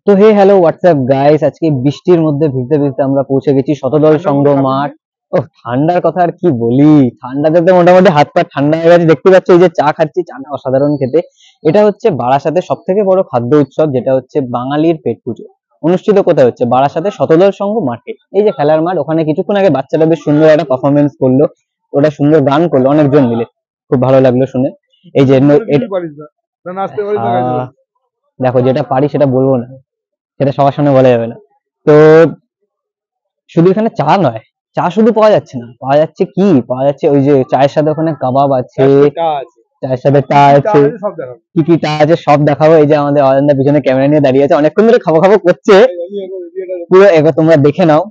তো হে hello WhatsApp guys, আজকে বৃষ্টির মধ্যে ভিজতে ভিজতে আমরা পৌঁছে গেছি শতদল সংঘ মাঠ। ও ঠান্ডার কথা আর কি বলি, ঠান্ডাতে তো মোটামুটি হাত পা ঠান্ডা হয়ে গেছে। দেখতে পাচ্ছ এই যে চা খাচ্ছি, চাটা অসাধারণ খেতে। এটা হচ্ছে বারাসাতের সব থেকে বড় খাদ্য উৎসব, যেটা হচ্ছে বাঙালির পেট পুজো। অনুষ্ঠিত কোথায় হচ্ছে? বারাসাতের শতদল সংঘ মাঠে। এই যে খেলার মাঠ, ওখানে কিছুক্ষণ আগে বাচ্চাটা বেশ সুন্দর একটা পারফরমেন্স করলো, ওটা সুন্দর গান করলো অনেকজন মিলে, খুব ভালো লাগলো শুনে। এই যে আহ, দেখো যেটা পারি সেটা বলবো না, সেটা সবার সামনে বলা যাবে না। তো শুধু এখানে চা নয়, চা শুধু পাওয়া যাচ্ছে না, পাওয়া যাচ্ছে কি, পাওয়া যাচ্ছে ওই যে চায়ের সাথে ওখানে কাবাব আছে, চায়ের সাথে চা আছে, কি কি চা আছে সব দেখাবো। এই যে আমাদের অয়নদা পিছনে ক্যামেরা নিয়ে দাঁড়িয়ে আছে, অনেকক্ষণ ধরে খাবো খাবো করছে। পুরো এবার তোমরা দেখে নাও,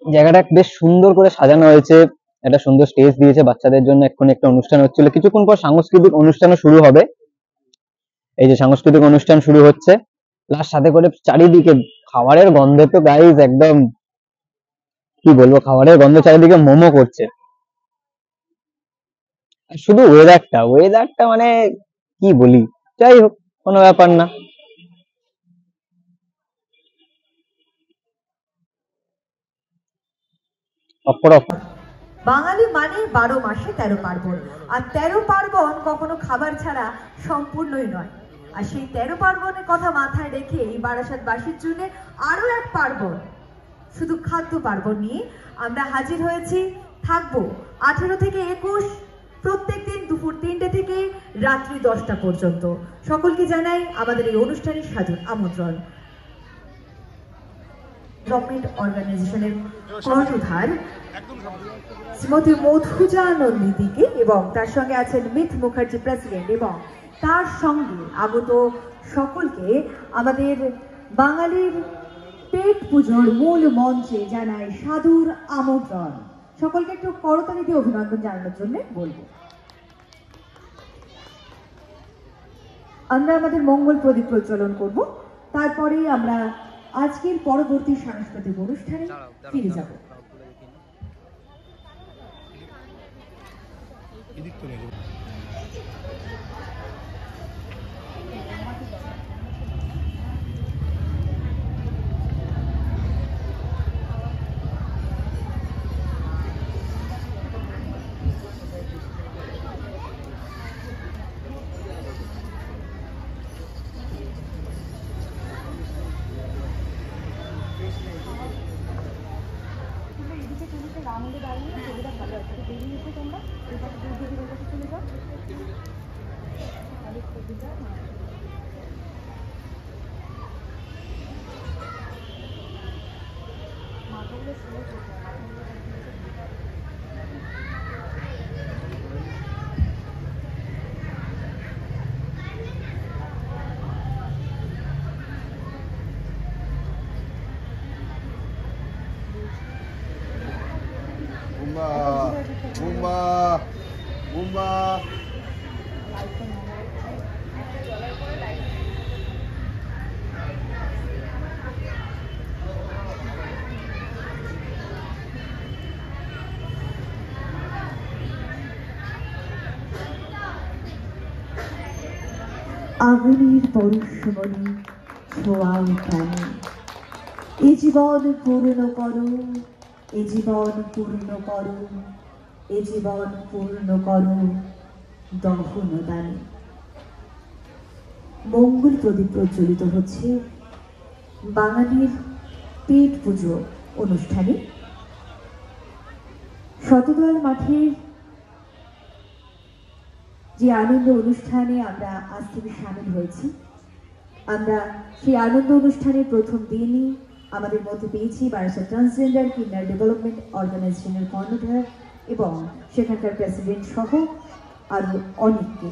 জায়গাটা বেশ সুন্দর করে সাজানো হয়েছে, একটা সুন্দর স্টেজ দিয়েছে বাচ্চাদের জন্য। এক্ষুনি একটা অনুষ্ঠান হচ্ছিল, কিছুক্ষণ পর সাংস্কৃতিক অনুষ্ঠানও শুরু হবে। এই যে সাংস্কৃতিক অনুষ্ঠান শুরু হচ্ছে, প্লাস সাথে করে চারিদিকে খাবারের গন্ধ, তো গাইজ একদম কি বলবো, খাবারের গন্ধ চারিদিকে মোমো করছে। আর শুধু ওয়েদারটা মানে কি বলি, যাই হোক, কোনো ব্যাপার না। অপর বাঙালি মানে 12 মাসে 13 পার্বণ। আর 13 পার্বণ কখনো খাবার ছাড়া সম্পূর্ণই নয়। আর সেই 13 পার্বণের কথা মাথায় রেখে এই বারাসাতবাসীর জন্য আরো এক পার্বণ, শুধু খাদ্য পার্বণ নিয়ে আমরা হাজির হয়েছি। থাকবো 18 থেকে 21, প্রত্যেক দিন দুপুর 3টে থেকে রাত্রি 10টা পর্যন্ত। সকলকে জানাই আমাদের এই অনুষ্ঠানের সাদর আমন্ত্রণ। ডেভেলপমেন্ট অর্গানাইজেশনের কর্ণধার শ্রীমতী মধুজা নন্দিদিকে এবং তার সঙ্গে আছেন মিথ মুখার্জি প্রেসিডেন্ট, এবং তার সঙ্গে আগত সকলকে আমাদের বাঙালির পেট পুজোর মূল মঞ্চে জানাই সাদর আমন্ত্রণ। সকলকে একটু করতালি দিয়ে অভিনন্দন জানানোর জন্য বলবো। আমরা আমাদের মঙ্গল প্রদীপ প্রজ্বলন করব, তারপরেই আমরা আজকের পরবর্তী সাংস্কৃতিক অনুষ্ঠানে ফিরে যাব। আগুনের পরশমণি ছোঁয়াও প্রাণে, এ জীবন পূর্ণ করো, এ জীবন পূর্ণ করো, এ জীবন পূর্ণ করো দহন দানে। মঙ্গল প্রদীপ প্রজ্বলিত হচ্ছে বাঙালির পেট পুজো অনুষ্ঠানে। শতদল মাঠের যে আনন্দ অনুষ্ঠানে আমরা আজ থেকে সামিল হয়েছি, আমরা সেই আনন্দ অনুষ্ঠানের প্রথম দিনই আমাদের মধ্যে পেয়েছি বারাসাত ট্রান্সজেন্ডার কিন্ডার ডেভেলপমেন্ট অর্গানাইজেশনের কর্ণধার এবং সেখানকার প্রেসিডেন্ট সহ আরো অনেককে।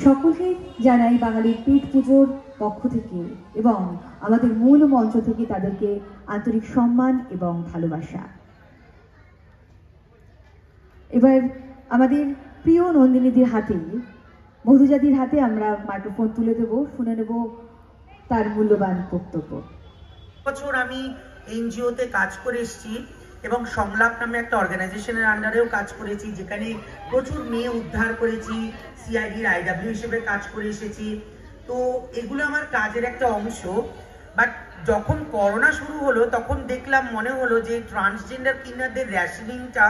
সকলকে জানাই বাঙালির পেট পুজোর পক্ষ থেকে এবং আমাদের মূল মঞ্চ থেকে তাদেরকে আন্তরিক সম্মান এবং ভালোবাসা। এবার আমাদের প্রিয় নন্দিনীদের হাতে, মধুজাতির হাতে আমরা মাইক্রোফোন তুলে দেব, শুনে নেব তার মূল্যবান বক্তব্য। বছর আমি এনজিওতে কাজ করে এসেছি এবং সংলাপ নামে একটা অর্গানাইজেশনের আন্ডারেও কাজ করেছি, যেখানে প্রচুর মেয়ে উদ্ধার করেছি, সিআইডির আইডাব্লিউ হিসেবে কাজ করে এসেছি। তো এগুলো আমার কাজের একটা অংশ। বাট যখন করোনা শুরু হলো তখন দেখলাম, মনে হলো যে ট্রান্সজেন্ডার কিনারদের র্যাশনিংটা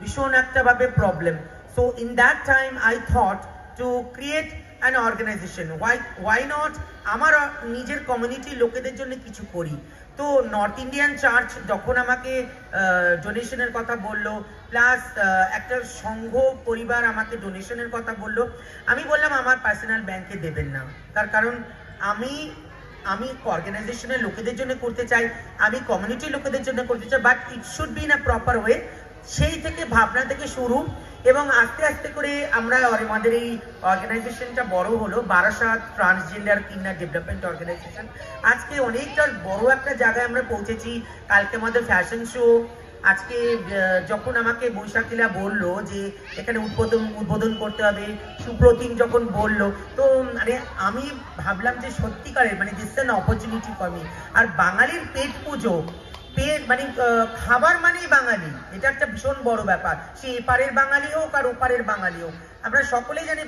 ভীষণ একটা ভাবে problem. So in that time I thought to create an organization. Why not আমার নিজের কমিউনিটির লোকেদের জন্য কিছু করি। তো নর্থ ইন্ডিয়ান চার্চ যখন আমাকে ডোনেশনের কথা বললো, প্লাস একটা সংঘ পরিবার আমাকে ডোনেশনের কথা বললো, আমি বললাম আমার পার্সোনাল ব্যাংকে দেবেন না। তার কারণ আমি অর্গানাইজেশনের লোকেদের জন্য করতে চাই, আমি কমিউনিটির লোকেদের জন্য করতে চাই, but it should be in a proper way. সেই থেকে ভাবনা থেকে শুরু, এবং আস্তে আস্তে করে আমরা আমাদের এই অর্গানাইজেশনটা বড় হলো, বারাসাত ট্রান্সজেন্ডার কিন্নার ডেভেলপমেন্ট অর্গানাইজেশন। আজকে অনেকটা বড় একটা জায়গায় আমরা পৌঁছেছি। কালকে আমাদের ফ্যাশন শো। আজকে যখন আমাকে বৈশাখীলা বললো যে এখানে উদ্বোধন করতে হবে, সুপ্রতিম যখন বললো, তো মানে আমি ভাবলাম যে সত্যিকারের মানে this an opportunity for me. আর বাঙালির পেট পুজো, পেট মানে খাবার মানেই বাঙালি, এটা একটা ভীষণ বড় ব্যাপার। সে এপারের বাঙালি হোক আর ওপারের বাঙালি হোক, আমরা সকলেই জানি।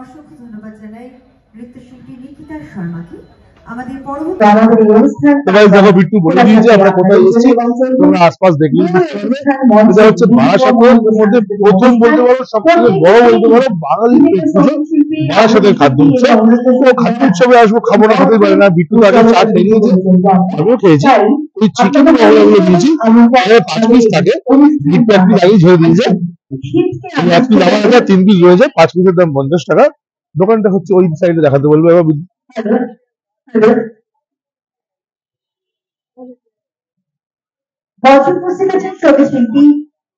অসংখ্য ধন্যবাদ জানাই নৃত্যশিল্পী নিকিতা শর্মাকে। আমাদের পরবর্তী বলে দিয়েছে আমরা কোথায় এসেছি, তোমরা আশপাশ দেখলেই এটা হচ্ছে বারাসাতের মধ্যে প্রথম বলতে পারো, সবথেকে বড় বলতে পারো বাঙালি পুজো, বারাসাতের খাদ্য উৎসব। খাদ্য উৎসবে আসবো, খাবো না হতে পারে না। বিট্টু আগে চাট নিয়েছে, আমিও খেয়েছি। ওই চিকেন মহলাগুলো নিয়েছি, 5 পিস থাকে, বিট্টু 1 পিস আগেই ঝেড়ে দিয়েছে। 1 পিস আমার কাছে 3 পিস রয়েছে, 5 পিসের দাম 50 টাকা। দোকানটা হচ্ছে ওই সাইডে দেখাতে বলবো। এবার মঞ্চে উপস্থিত আছেন সঙ্গীতশিল্পী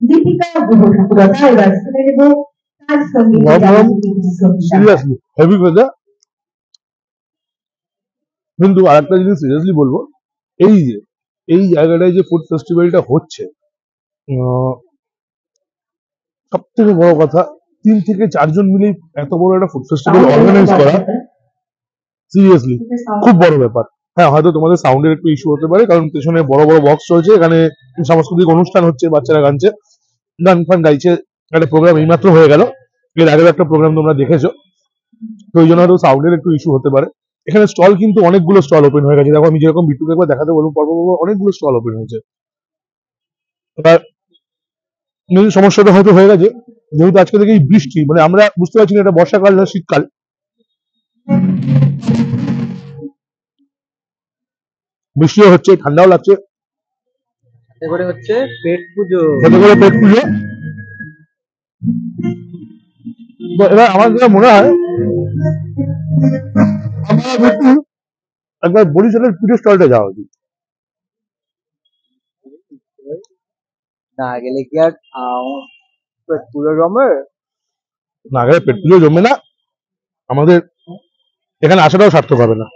দীপিকা গুহ ঠাকুরতা। এবার শুনে নেব তার সঙ্গীত। সিরিয়াসলি হেভি কথা। কিন্তু আরেকটা জিনিস সিরিয়াসলি বলবো, এই জায়গাটায় যে ফুড ফেস্টিভ্যালটা হচ্ছে, সব থেকে বড় কথা 3 থেকে 4 জন মিলে এত বড় একটা ফুড ফেস্টিভ্যাল অর্গানাইজ করা, সিরিয়াসলি খুব বড় ব্যাপার। হ্যাঁ, হয়তো তোমাদের সাউন্ডের একটু ইস্যু হতে পারে, কারণ পেছনে বড় বড় বক্স চলছে, এখানে সাংস্কৃতিক অনুষ্ঠান হচ্ছে, বাচ্চারা গানছে, গান ফান গাইছে। একটা প্রোগ্রাম এইমাত্র হয়ে গেল, এর আগেও একটা প্রোগ্রাম তোমরা দেখেছো, তো ওই জন্য হয়তো সাউন্ডের একটু ইস্যু হতে পারে। এখানে স্টল কিন্তু অনেকগুলো স্টল ওপেন হয়ে গেছে। দেখো, আমি যেরকম বিট্টুকে একবার দেখাতে বলবো, পর্ব অনেকগুলো স্টল ওপেন হয়েছে। এবার সমস্যাটা হয়তো হয়ে গেছে, যেহেতু আজকে থেকে বৃষ্টি, মানে আমরা বুঝতে পারছি না এটা বর্ষাকাল না শীতকাল। বৃষ্টিও হচ্ছে, ঠান্ডাও লাগছে, এবারে হচ্ছে পেট পুজো। পেট পুজো। এবার আমার যেটা মনে হয়, একবার বরিশালের পিঠে স্টলটা যাওয়া উচিত। না গেলে কি আর পেট পুজো জমে? না গেলে পেট পুজো জমবে না, আমাদের এখানে আসাটাও সার্থক হবে না।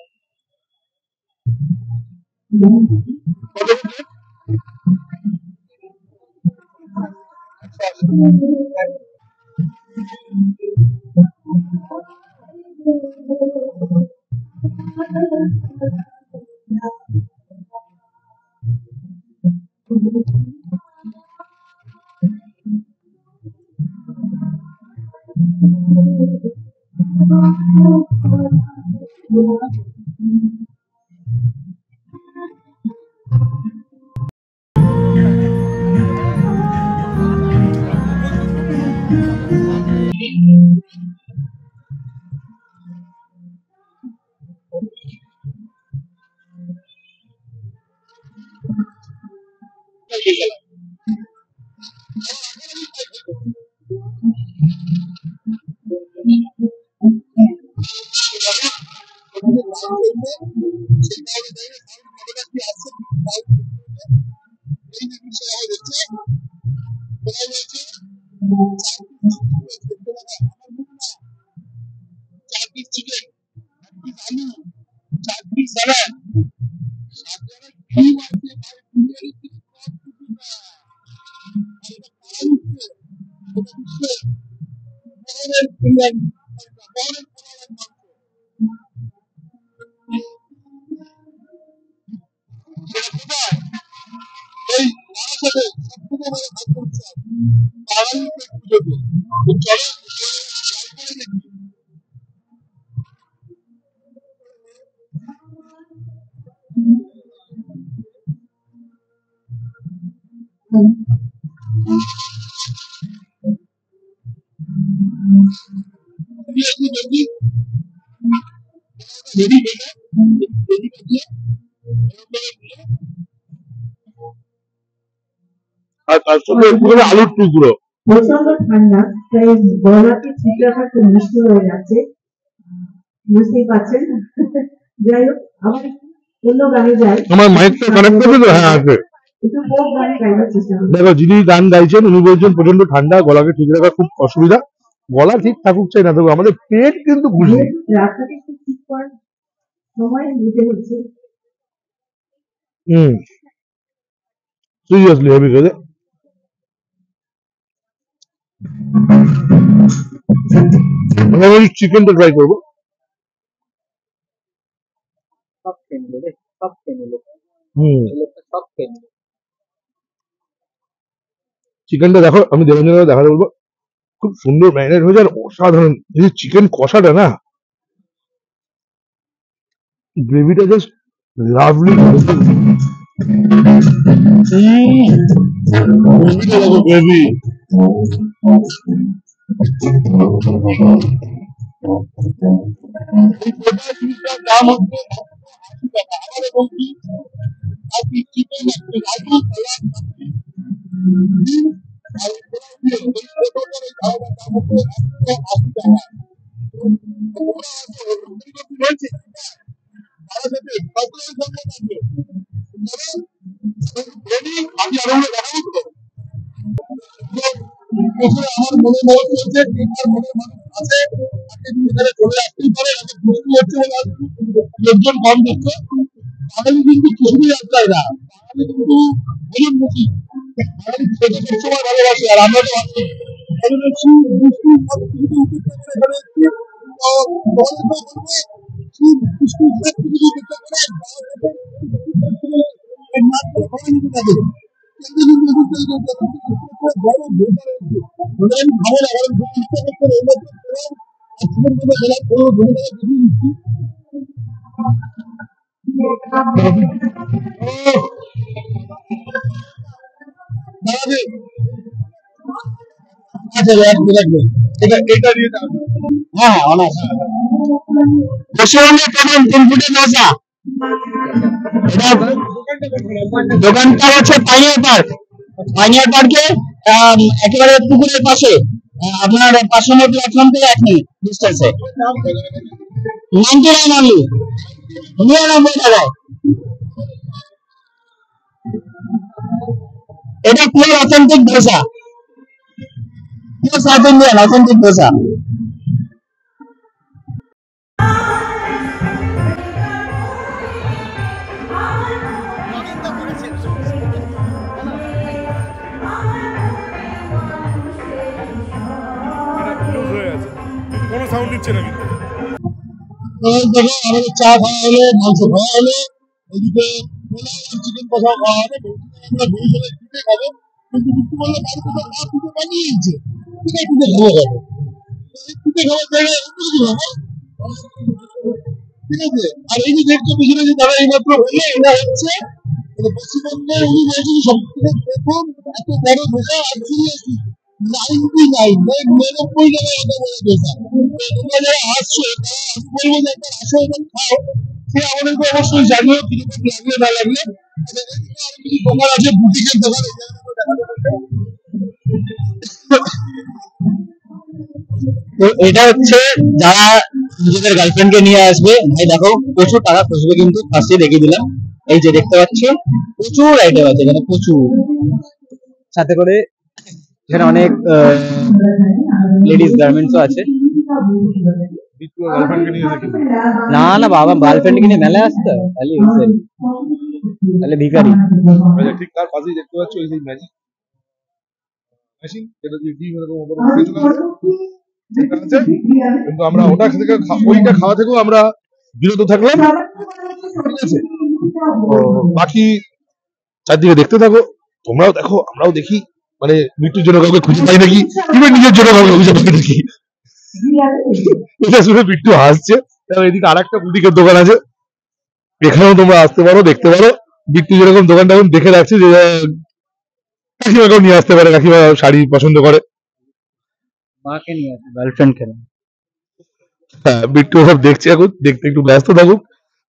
আর তার সাথে একটুখানি আলুর টুকরো। প্রচন্ড ঠান্ডা, তাই গলাটি ঠিক রাখা খুব মুশকিল হয়ে যাচ্ছে, বুঝতেই পারছেন। যাই হোক, আবার অন্য গানে যাই, আমার মাইকটা কানেক্ট আছে তো? হ্যাঁ আছে। একটু ফোক গানে গাইবার চেষ্টা করি। দেখো, যিনি গান গাইছেন উনি বলছেন প্রচন্ড ঠান্ডা, গলাকে ঠিক রাখা খুব অসুবিধা। গলা ঠিক থাকুক চাই না, দেখো আমাদের পেট কিন্তু খুশি। রাস্তাটা একটু ঠিক করার সময় নিতে হচ্ছে। সিরিয়াসলি হেভি গেছে। আমি চিকেনটা ট্রাই করবো। সব খেয়ে নিল রে, সব খেয়ে নিল, হুম, এই লোকটা সব খেয়ে নিল। চিকেনটা দেখো, আমি দেবেন্দ্র দেখাতে বলবো, খুব সুন্দর ম্যারিনেট হয়েছে আর অসাধারণ। এই যে চিকেন কষাটা না, গ্রেভিটা জাস্ট লাভলি। গ্রেভি দাম হচ্ছে 80 টাকা। আমার বলছি আপনি চিকেন আমি আরো দেখাবো। আমার মনে মনে হচ্ছে আমার মনে মানুষ আছে, এখানে চলে আসতেই পারে। বৃষ্টি হচ্ছে বলে লোকজন কম দেখছে, বাঙালি কিন্তু কিছুই যাত্রায় না, বাঙালি কিন্তু ভোজনমুখী, বাঙালি খেতে সবসময় ভালোবাসে। আর আমরা তো আছি শীত বৃষ্টি সব কিছু উপেক্ষা করে এখানে এসেছি। তো বলবো শীত বৃষ্টি সব কিছু উপেক্ষা করে ভালো নিতে থাকে। হ্যাঁ, অনার্স। পশ্চিমবঙ্গে কেমন তিন ফুটের নৌকা? দোকানটা হচ্ছে পাইনিয়ার পার্ক। পাইনিয়ার পার্কে একেবারে পুকুরের পাশে, আপনার 500 মিটার প্ল্যাটফর্ম থেকে 1 মিনিট ডিস্টেন্সে। 99 অনলি, 99 টাকায়। এটা pure authentic dosa, pure south Indian authentic dosa. কোনো সাউন্ড দিচ্ছে না কিন্তু। দেখো, আমাদের চা খাওয়া হলো, মাংস খাওয়া হলো, এদিকে চিকেন কষা খাওয়া হবে। আমরা দুই জনে পিঠে খাবো, কিন্তু কিছু বললে বাড়িতে তো মা পিঠে বানিয়েছে, পিঠে পিঠে খাবো খাবো। পিঠে খাওয়ার জায়গায় অন্য কিছু খাবো, ঠিক আছে। আর এই যে দেখছো পিছনে যে তারা এইমাত্র হলো, এটা হচ্ছে পশ্চিমবঙ্গের, উনি বলছেন সব থেকে প্রথম এত বড় ধোসা। আর সিরিয়াসলি 99 টাকায় এত বড় ধোসা। তোমরা যারা আসছো, আমি বলবো যে একবার আসো, একবার খাও, সে আমাদেরকে অবশ্যই জানিও কিরকম লাগলে না লাগলে। দোকান আছে, বুটিকের দোকান। তো এটা হচ্ছে যারা নিজেদের গার্লফ্রেন্ড কে নিয়ে আসবে, ভাই দেখো প্রচুর টাকা খসবে কিন্তু, ফার্স্টে দেখিয়ে দিলাম। এই যে দেখতে পাচ্ছ প্রচুর আইটেম আছে এখানে, প্রচুর। সাথে করে এখানে অনেক লেডিস গার্মেন্টসও আছে। বিট্টু গার্লফ্রেন্ডকে নিয়ে এসে কিনবে। না না বাবা, গার্লফ্রেন্ড কে নিয়ে মেলায় আসতে হবে, তাহলে ভিখারি। আচ্ছা, ঠিক তার পাশেই দেখতে পাচ্ছ এই যে ম্যাজিক মেশিন, যেটা দিয়ে ডিম এরকম উপরে উঠে চলে আসে, সেটা আছে। কিন্তু আমরা ওটা থেকে ওইটা খাওয়া থেকেও আমরা বিরত থাকলাম, ঠিক আছে? তো বাকি চারদিকে দেখতে থাকো, তোমরাও দেখো, আমরাও দেখি, মানে মৃত্যুর জন্য কাউকে খুঁজে পাই নাকি, ইভেন নিজের জন্য কাউকে খুঁজে পাই নাকি। এটা শুনে বিট্টু হাসছে। এদিকে আর একটা বুটিকের দোকান আছে, এখানেও তোমরা আসতে পারো, দেখতে পারো। বিট্টু যেরকম দোকানটা এখন দেখে রাখছে, যে কাকিমাকেও নিয়ে আসতে পারে, কাকিমা শাড়ি পছন্দ করে। মাকে নিয়ে আসবে, গার্লফ্রেন্ড কেন? হ্যাঁ, বিট্টু সব দেখছে, এখন দেখতে একটু ব্যস্ত থাকুক।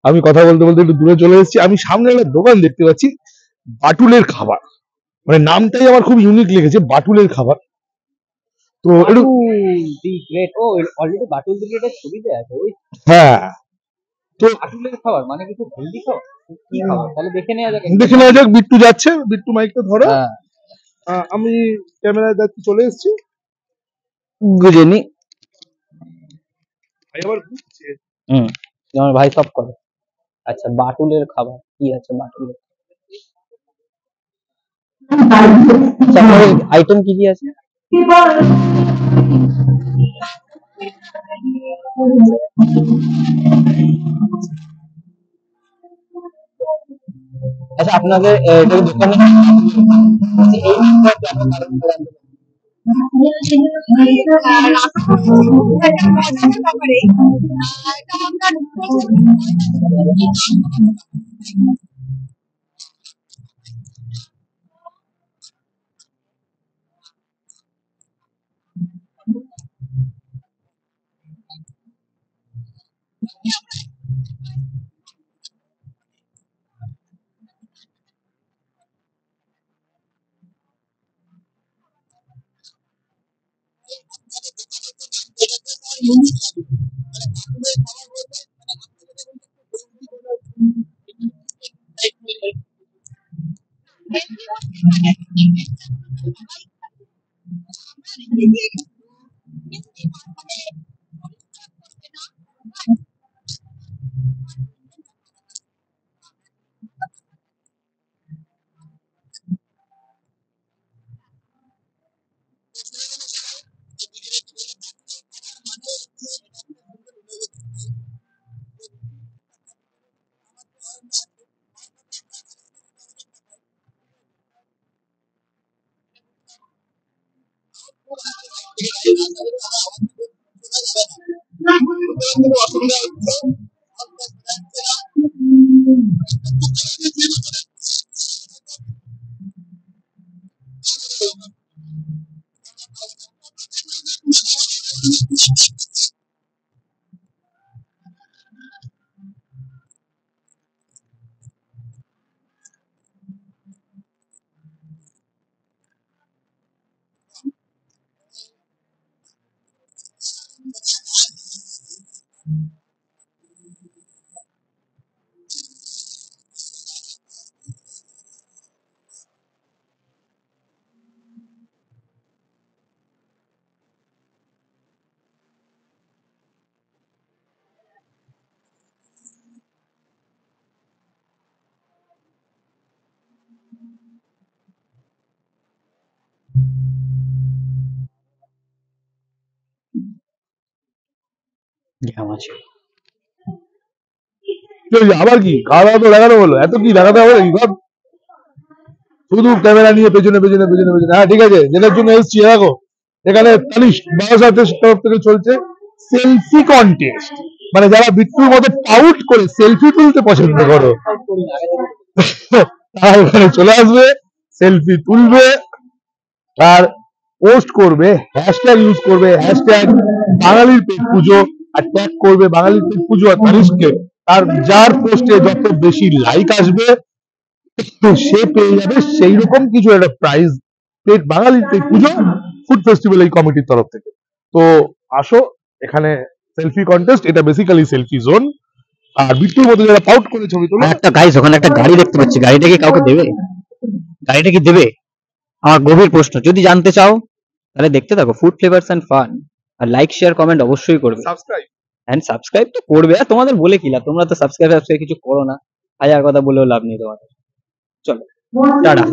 আমি কথা বলতে বলতে একটু দূরে চলে এসেছি। আমি সামনে একটা দোকান দেখতে পাচ্ছি, বাটুলের খাবার, মানে নামটাই আমার খুব ইউনিক লেগেছে, বাটুলের খাবার। তো একটু, দি গ্রেট, ও অলরেডি বাটুল দি গ্রেটের ছবি দেয়া আছে ওই হ্যাঁ, তো বাটুলের খাবার, মানে কিছু হেলদি খাবার, কি খাবার তাহলে দেখে নেওয়া যাক। দেখে নেওয়া যাক। বিট্টু যাচ্ছে, বিট্টু মাইকটা ধরো। হ্যাঁ, আমি ক্যামেরায় যাচ্ছি, চলে এসেছি। বুঝে নি। ভাই আবার ঘুরছে। আমার ভাই সব করে। আচ্ছা, বাটুলের খাবার কি আছে? বাটুলের আইটেম কি কি আছে? আচ্ছা, আপনাদের এটা দোকানে বলছি, এই বিষয়টা আমরা কারণ করে আনতে পারি। আছে আবার কি খাওয়া দাওয়া তো দেখানো হলো, এত কি দেখাতে হবে নাকি? ভাব, শুধু ক্যামেরা নিয়ে পেছনে পেছনে পেছনে পেছনে। হ্যাঁ, ঠিক আছে, যেটার জন্য এসেছি দেখো, এখানে তানিশ বারাসাতের তরফ থেকে চলছে সেলফি কন্টেস্ট। মানে যারা বিট্টুর মতো পাউট করে সেলফি তুলতে পছন্দ করো, তারা এখানে চলে আসবে, সেলফি তুলবে আর পোস্ট করবে, হ্যাশট্যাগ ইউজ করবে, হ্যাশট্যাগ বাঙালির পেট পুজো, আর ট্যাগ করবে বাঙালির পেট পুজো আর তানিশকে। আর যার পোস্টে যত বেশি লাইক আসবে, সে পেয়ে যাবে সেই রকম কিছু একটা প্রাইজ, পেট বাঙালির পেট পুজো ফুড ফেস্টিভ্যাল এই কমিটির তরফ থেকে। তো আসো, এখানে সেলফি কন্টেস্ট, এটা বেসিক্যালি সেলফি জোন। আর বিট্টুর মতো যারা পাউট করে ছবি তোলো, আর একটা গাইস, ওখানে একটা গাড়ি দেখতে পাচ্ছি, গাড়িটা কি কাউকে দেবে? গাড়িটা কি দেবে? আমার গভীর প্রশ্ন। যদি জানতে চাও তাহলে দেখতে থাকো ফুড ফ্লেভারস এন্ড ফান। আর লাইক শেয়ার কমেন্ট অবশ্যই করবে, সাবস্ক্রাইব। এন্ড সাবস্ক্রাইব তো করবে। আর তোমাদের বলে কি লাভ, তোমরা তো সাবস্ক্রাইব কিছু করো না, হাজার কথা বলেও লাভ নেই তোমাদের। চলো, টাটা।